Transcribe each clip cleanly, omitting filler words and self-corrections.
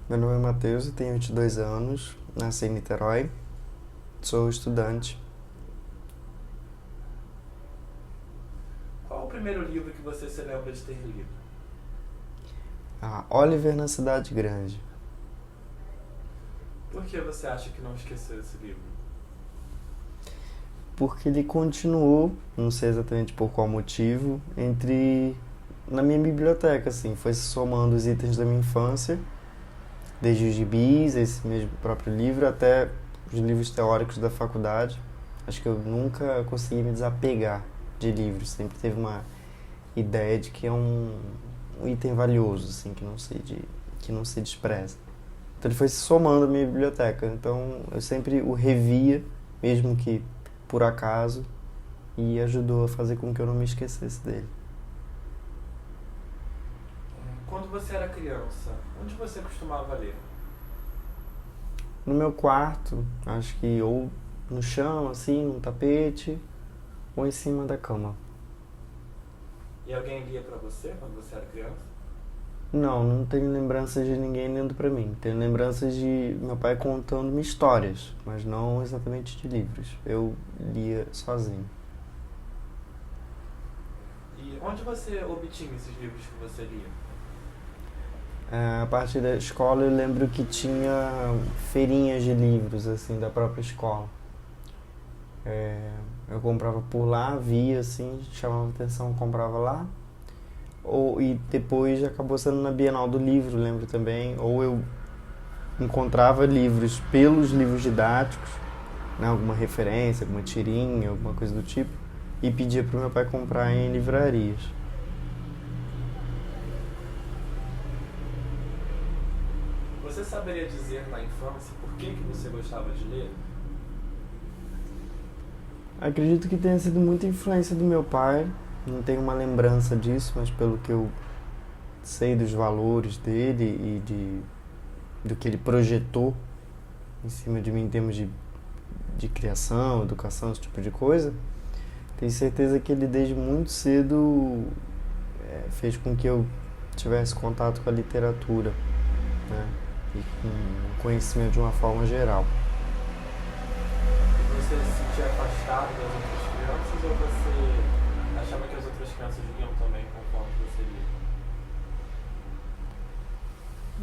Meu nome é Matheus, eu tenho 22 anos, nasci em Niterói, sou estudante. Qual o primeiro livro que você se lembra de ter lido? Oliver na Cidade Grande, Por que você acha que não esqueceu esse livro? porque ele continuou, não sei exatamente por qual motivo, na minha biblioteca, assim, foi se somando os itens da minha infância, desde os gibis, esse mesmo próprio livro, até os livros teóricos da faculdade. Acho que eu nunca consegui me desapegar de livros, sempre teve uma ideia de que é um item valioso, assim, que não se despreza. Então ele foi se somando à minha biblioteca. Então eu sempre o revia, mesmo que por acaso, e ajudou a fazer com que eu não me esquecesse dele. Quando você era criança, onde você costumava ler? No meu quarto, acho que ou no chão, assim, num tapete, ou em cima da cama. E alguém lia pra você quando você era criança? Não, não tenho lembranças de ninguém lendo pra mim. Tenho lembranças de meu pai contando-me histórias, mas não exatamente de livros. Eu lia sozinho. E onde você obtinha esses livros que você lia? A partir da escola eu lembro que tinha feirinhas de livros, assim, da própria escola. Eu comprava por lá, via, assim, chamava atenção, comprava lá. E depois acabou sendo na Bienal do Livro, lembro também. Ou eu encontrava livros pelos livros didáticos, né, alguma referência, alguma tirinha, alguma coisa do tipo, e pedia para o meu pai comprar em livrarias. Você saberia dizer na infância por que você gostava de ler? Acredito que tenha sido muita influência do meu pai, não tenho uma lembrança disso, mas pelo que eu sei dos valores dele do que ele projetou em cima de mim em termos de criação, educação, esse tipo de coisa, tenho certeza que ele desde muito cedo fez com que eu tivesse contato com a literatura, né? E com conhecimento de uma forma geral. E você se sentia afastado das outras crianças ou você achava que as outras crianças liam também conforme você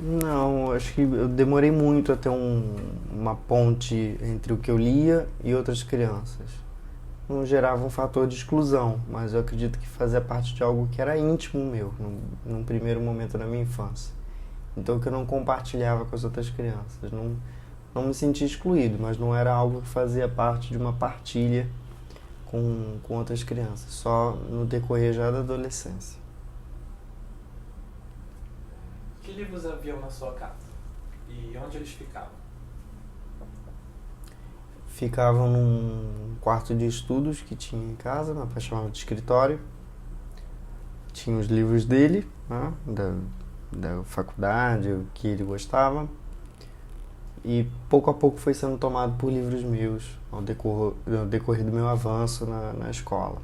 lia? Não, acho que eu demorei muito a ter uma ponte entre o que eu lia e outras crianças. Não gerava um fator de exclusão, mas eu acredito que fazia parte de algo que era íntimo meu, num primeiro momento da minha infância. Então que eu não compartilhava com as outras crianças. Não me sentia excluído, mas não era algo que fazia parte de uma partilha com outras crianças, só no decorrer já da adolescência. Que livros haviam na sua casa? E onde eles ficavam? Ficavam num quarto de estudos que tinha em casa, meu pai chamava de escritório. Tinha os livros dele, né, da faculdade, o que ele gostava. E pouco a pouco foi sendo tomado por livros meus ao decorrer do meu avanço na escola.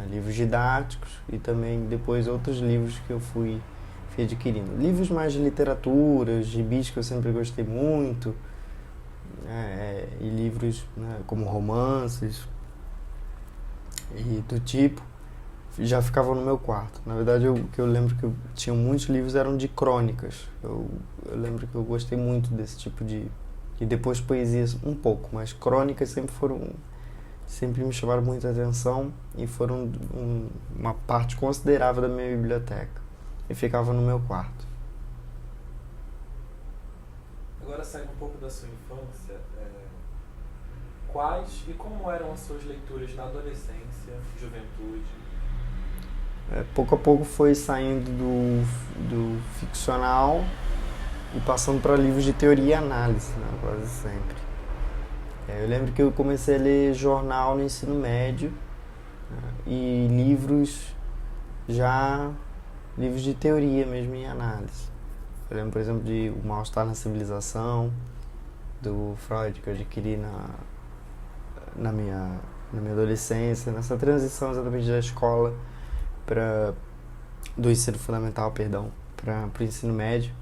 Livros didáticos e também depois outros livros que eu fui adquirindo. Livros mais de literatura, gibis que eu sempre gostei muito, e livros, né, como romances e do tipo, já ficavam no meu quarto. Na verdade, o que eu lembro que eu tinha muitos livros eram de crônicas. Eu lembro que eu gostei muito desse tipo de... E depois poesias um pouco, mas crônicas sempre me chamaram muita atenção e foram uma parte considerável da minha biblioteca. E ficavam no meu quarto. Agora saindo um pouco da sua infância, quais e como eram as suas leituras na adolescência, juventude? Pouco a pouco foi saindo do ficcional e passando para livros de teoria e análise, né, quase sempre. Eu lembro que eu comecei a ler jornal no ensino médio, né, e já livros de teoria mesmo em análise. Eu lembro, por exemplo, de O Mal-Estar na Civilização, do Freud, que eu adquiri na minha adolescência, nessa transição exatamente da escola do ensino fundamental, perdão, para o ensino médio.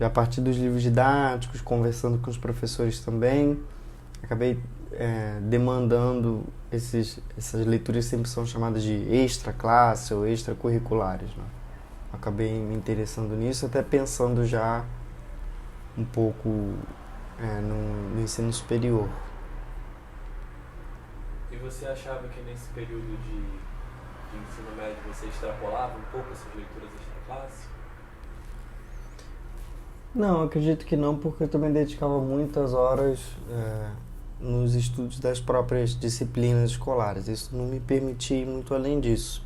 a partir dos livros didáticos, conversando com os professores também, acabei demandando essas leituras que sempre são chamadas de extra classe ou extracurriculares, né? Acabei me interessando nisso, até pensando já um pouco no ensino superior. E você achava que nesse período de ensino médio você extrapolava um pouco essas leituras extra classe? Não, acredito que não, porque eu também dedicava muitas horas nos estudos das próprias disciplinas escolares. Isso não me permitia ir muito além disso.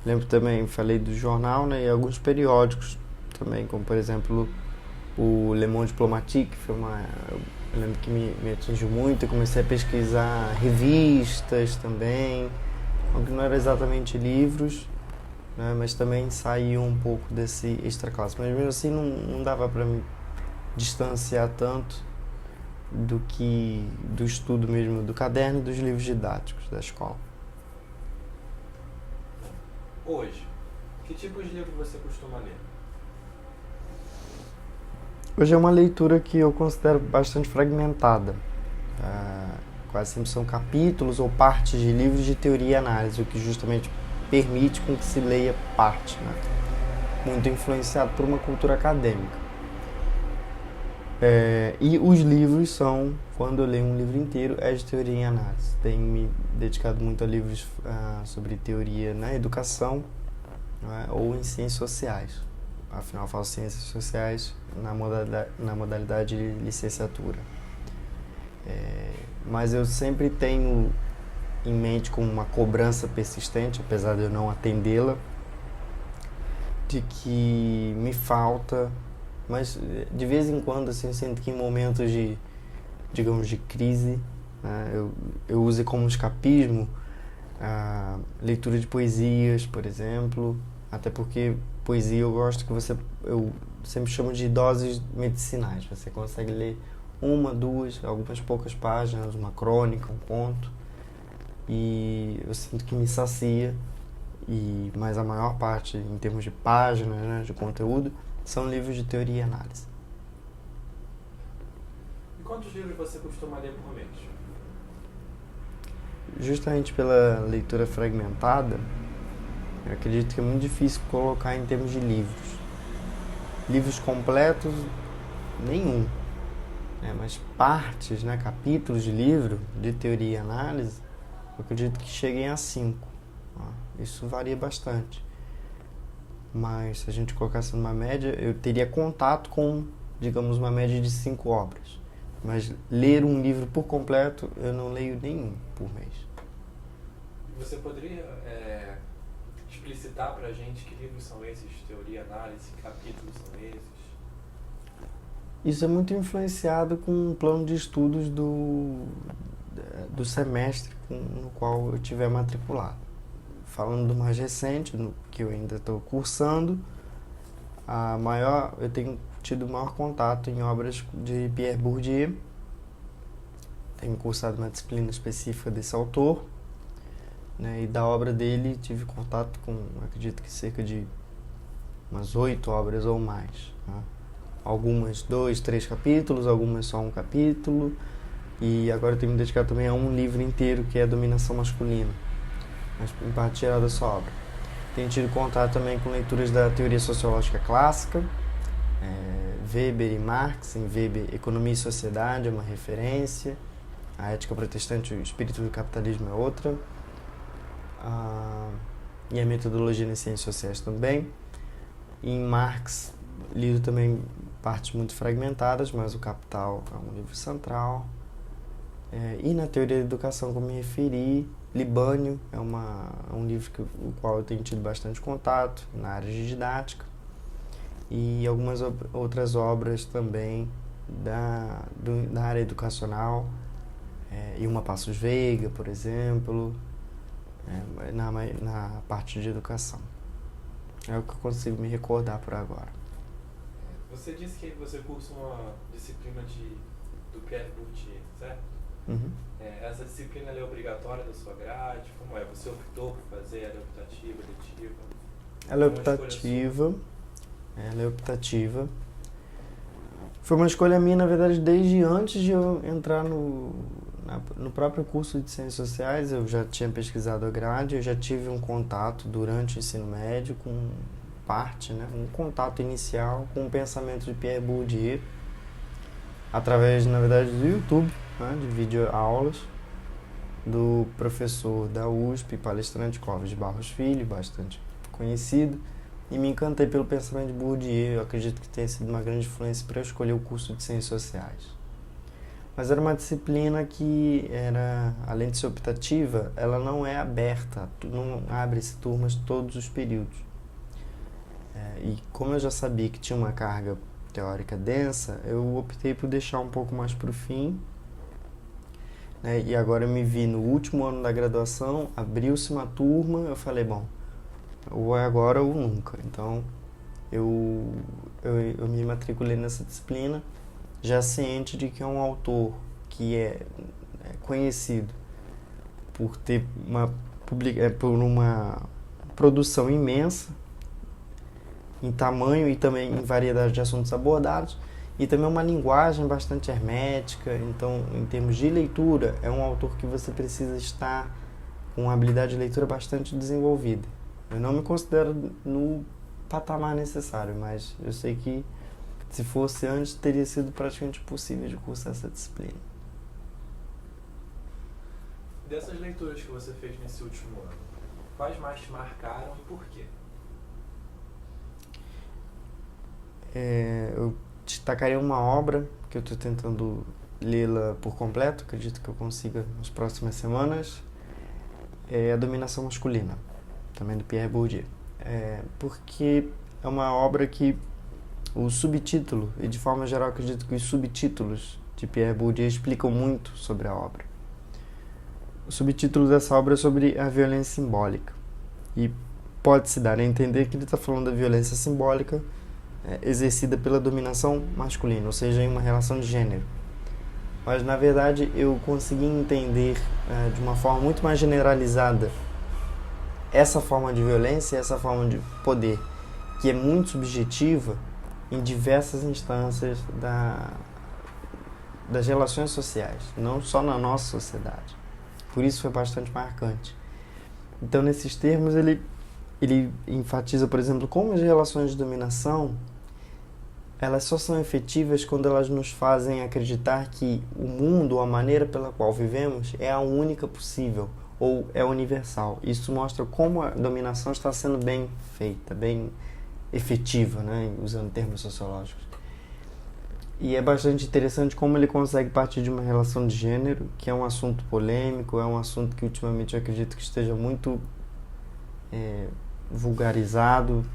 Lembro também, falei do jornal, né, e alguns periódicos também, como por exemplo o Le Monde Diplomatique, eu lembro que me atingiu muito. Eu comecei a pesquisar revistas também, aunque não eram exatamente livros, né, mas também saía um pouco desse extra classe. Mas mesmo assim não dava para me distanciar tanto do estudo mesmo do caderno e dos livros didáticos da escola. Hoje, que tipos de livro você costuma ler? Hoje é uma leitura que eu considero bastante fragmentada. Quase sempre são capítulos ou partes de livros de teoria e análise, o que justamente permite com que se leia parte, né? Muito influenciado por uma cultura acadêmica. E os livros são, quando eu leio um livro inteiro, é de teoria e análise. Tenho me dedicado muito a livros sobre teoria na educação, né, ou em ciências sociais. Afinal, eu faço ciências sociais na modalidade de licenciatura. Mas eu sempre tenho em mente, como uma cobrança persistente, apesar de eu não atendê-la, de que me falta, mas de vez em quando assim, eu sinto que em momentos de, digamos, de crise, né, eu uso como escapismo a leitura de poesias, por exemplo, até porque poesia eu gosto que eu sempre chamo de doses medicinais. Você consegue ler uma, duas, algumas poucas páginas, uma crônica, um conto, e eu sinto que me sacia. Mas a maior parte, em termos de páginas, né, de conteúdo, são livros de teoria e análise. E quantos livros você costuma ler por mês? Justamente pela leitura fragmentada, eu acredito que é muito difícil colocar em termos de livros. Livros completos, nenhum. Mas partes, né, capítulos de livro de teoria e análise, eu acredito que cheguem a 5. Isso varia bastante. Mas se a gente colocasse numa média, eu teria contato com, digamos, uma média de 5 obras. Mas ler um livro por completo, eu não leio nenhum por mês. Você poderia explicitar pra gente que livros são esses, teoria, análise, que capítulos são esses? Isso é muito influenciado com o plano de estudos do semestre no qual eu tiver matriculado. Falando do mais recente, no que eu ainda estou cursando, eu tenho tido maior contato em obras de Pierre Bourdieu. Tenho cursado uma disciplina específica desse autor, né, e da obra dele tive contato com, acredito que cerca de umas 8 obras ou mais, né? Algumas 2, 3 capítulos, algumas só um capítulo, e agora eu tenho me dedicado também a um livro inteiro que é a Dominação Masculina, mas em parte geral da sua obra. Tenho tido contato também com leituras da teoria sociológica clássica, Weber e Marx. Em Weber, Economia e Sociedade é uma referência, a Ética Protestante e o Espírito do Capitalismo é outra, e a Metodologia nas Ciências Sociais também. E em Marx, lido também partes muito fragmentadas, mas o Capital é um livro central. E na Teoria da Educação, como me referi, Libânio é um livro o qual eu tenho tido bastante contato na área de didática, e algumas outras obras também da área educacional, Ilma Passos Veiga, por exemplo, na parte de educação. É o que eu consigo me recordar por agora. Você disse que você cursa uma disciplina do Pierre Bourdieu, certo? Uhum. Essa disciplina é obrigatória da sua grade? Como é? Você optou por fazer? Ela é optativa, letiva? Ela é optativa. Foi uma escolha minha, na verdade, desde antes de eu entrar no próprio curso de Ciências Sociais. Eu já tinha pesquisado a grade, eu já tive um contato durante o ensino médio com parte, né, um contato inicial com o pensamento de Pierre Bourdieu, através, na verdade, do YouTube, né, de videoaulas do professor da USP, palestrante Clóvis de Barros Filho, bastante conhecido, e me encantei pelo pensamento de Bourdieu. Eu acredito que tenha sido uma grande influência para eu escolher o curso de Ciências Sociais. Mas era uma disciplina que, além de ser optativa, ela não é aberta, não abre-se turmas todos os períodos. E como eu já sabia que tinha uma carga teórica densa, eu optei por deixar um pouco mais para o fim, né? E agora eu me vi no último ano da graduação, abriu-se uma turma, eu falei, bom, ou é agora ou nunca. Então eu me matriculei nessa disciplina, já ciente de que é um autor que é conhecido por ter por uma produção imensa em tamanho e também em variedade de assuntos abordados, e também uma linguagem bastante hermética. Então, em termos de leitura, é um autor que você precisa estar com uma habilidade de leitura bastante desenvolvida. Eu não me considero no patamar necessário, mas eu sei que se fosse antes, teria sido praticamente impossível de cursar essa disciplina. Dessas leituras que você fez nesse último ano, quais mais te marcaram e por quê? Eu destacaria uma obra que eu estou tentando lê-la por completo, acredito que eu consiga nas próximas semanas, é A Dominação Masculina, também do Pierre Bourdieu. Porque é uma obra que o subtítulo, e de forma geral acredito que os subtítulos de Pierre Bourdieu explicam muito sobre a obra. O subtítulo dessa obra é sobre a violência simbólica, e pode-se dar a entender que ele está falando da violência simbólica exercida pela dominação masculina, ou seja, em uma relação de gênero. Mas, na verdade, eu consegui entender de uma forma muito mais generalizada essa forma de violência, essa forma de poder, que é muito subjetiva em diversas instâncias das relações sociais, não só na nossa sociedade. Por isso foi bastante marcante. Então, nesses termos, ele enfatiza, por exemplo, como as relações de dominação elas só são efetivas quando elas nos fazem acreditar que o mundo, ou a maneira pela qual vivemos, é a única possível, ou é universal. Isso mostra como a dominação está sendo bem feita, bem efetiva, né, usando termos sociológicos. E é bastante interessante como ele consegue partir de uma relação de gênero, que é um assunto polêmico, é um assunto que ultimamente eu acredito que esteja muito vulgarizado,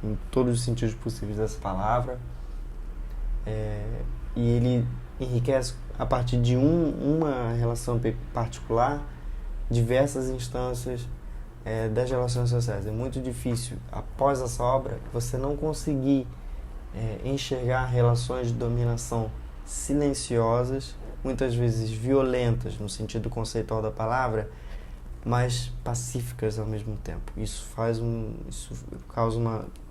em todos os sentidos possíveis dessa palavra. E ele enriquece a partir de uma relação particular diversas instâncias das relações sociais. É muito difícil, após essa obra, você não conseguir enxergar relações de dominação silenciosas, muitas vezes violentas no sentido conceitual da palavra, mas pacíficas ao mesmo tempo. Isso causa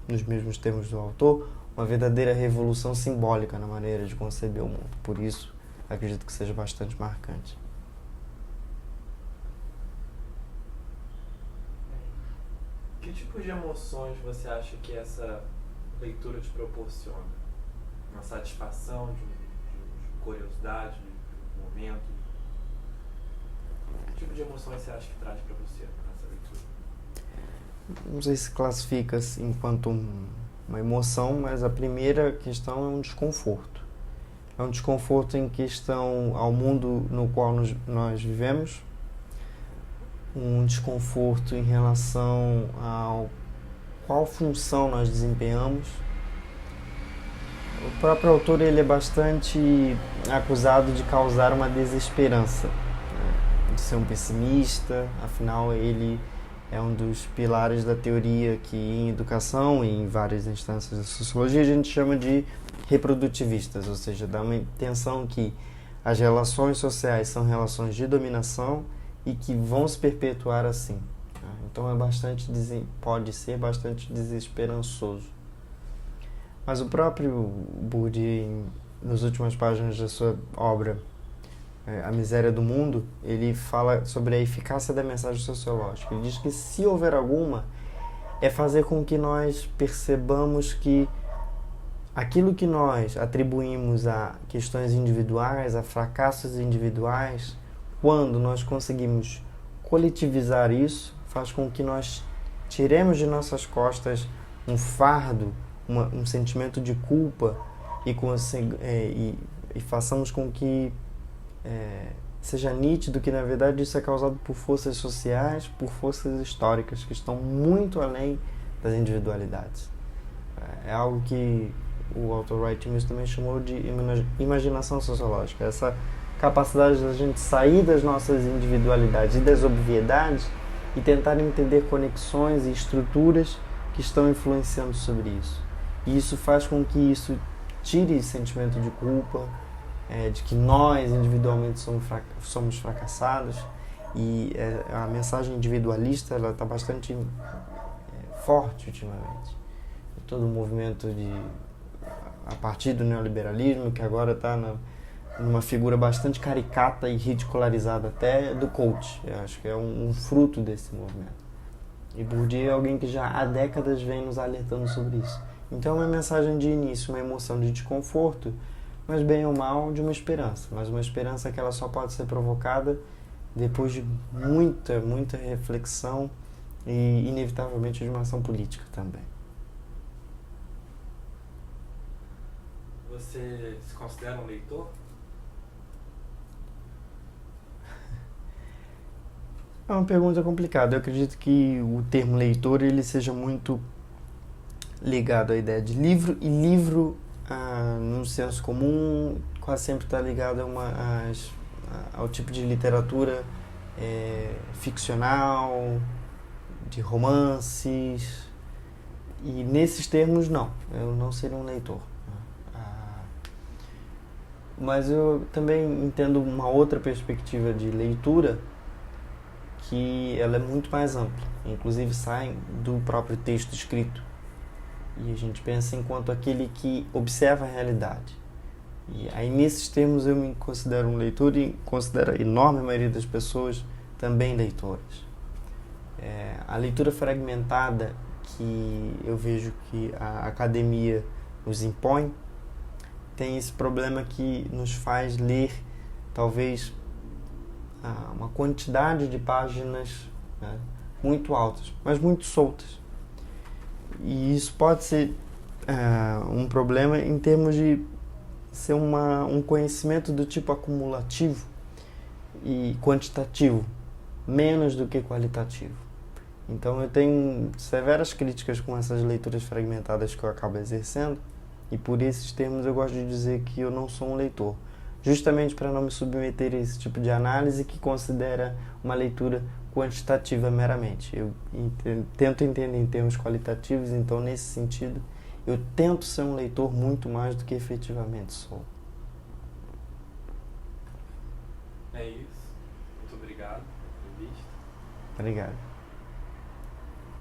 nos mesmos termos do autor, uma verdadeira revolução simbólica na maneira de conceber o mundo. Por isso, acredito que seja bastante marcante. Que tipo de emoções você acha que essa leitura te proporciona? Uma satisfação, de curiosidade, de um momento? Que tipo de emoções você acha que traz para você essa leitura? Não sei se classifica enquanto uma emoção, mas a primeira questão é um desconforto. É um desconforto em questão ao mundo no qual nós vivemos, um desconforto em relação ao qual função nós desempenhamos. O próprio autor ele é bastante acusado de causar uma desesperança, né? De ser um pessimista, afinal ele é um dos pilares da teoria que em educação e em várias instâncias da sociologia a gente chama de reprodutivistas, ou seja, dá uma intenção que as relações sociais são relações de dominação e que vão se perpetuar assim. Então pode ser bastante desesperançoso. Mas o próprio Bourdieu, nas últimas páginas da sua obra, A Miséria do Mundo, ele fala sobre a eficácia da mensagem sociológica. Ele diz que, se houver alguma, é fazer com que nós percebamos que aquilo que nós atribuímos a questões individuais, a fracassos individuais, quando nós conseguimos coletivizar isso, faz com que nós tiremos de nossas costas um fardo, um sentimento de culpa e façamos com que seja nítido que, na verdade, isso é causado por forças sociais, por forças históricas que estão muito além das individualidades. É algo que o autor Wright Mills também chamou de imaginação sociológica, essa capacidade da gente sair das nossas individualidades e das obviedades e tentar entender conexões e estruturas que estão influenciando sobre isso. E isso faz com que isso tire esse sentimento de culpa, de que nós individualmente somos fracassados, e a mensagem individualista está bastante forte ultimamente. Todo o movimento a partir do neoliberalismo, que agora está numa figura bastante caricata e ridicularizada até do coach. Eu acho que é um fruto desse movimento. E Bourdieu é alguém que já há décadas vem nos alertando sobre isso. Então é uma mensagem de início, uma emoção de desconforto, mas bem ou mal de uma esperança. Mas uma esperança que ela só pode ser provocada depois de muita, muita reflexão e, inevitavelmente, de uma ação política também. Você se considera um leitor? É uma pergunta complicada. Eu acredito que o termo leitor ele seja muito ligado à ideia de livro, e livro, no senso comum, quase sempre está ligado ao tipo de literatura ficcional, de romances, e nesses termos não, eu não seria um leitor. Mas eu também entendo uma outra perspectiva de leitura, que ela é muito mais ampla, inclusive sai do próprio texto escrito, e a gente pensa enquanto aquele que observa a realidade. E aí, nesses termos, eu me considero um leitor e considero a enorme maioria das pessoas também leitoras. A leitura fragmentada que eu vejo que a academia nos impõe tem esse problema que nos faz ler talvez uma quantidade de páginas, né, muito altas, mas muito soltas. E isso pode ser um problema em termos de ser um conhecimento do tipo acumulativo e quantitativo, menos do que qualitativo. Então eu tenho severas críticas com essas leituras fragmentadas que eu acabo exercendo, e por esses termos eu gosto de dizer que eu não sou um leitor, justamente para não me submeter a esse tipo de análise que considera uma leitura quantitativa meramente. Eu tento entender em termos qualitativos, então nesse sentido eu tento ser um leitor muito mais do que efetivamente sou. É isso. Muito obrigado pelo convite. Obrigado.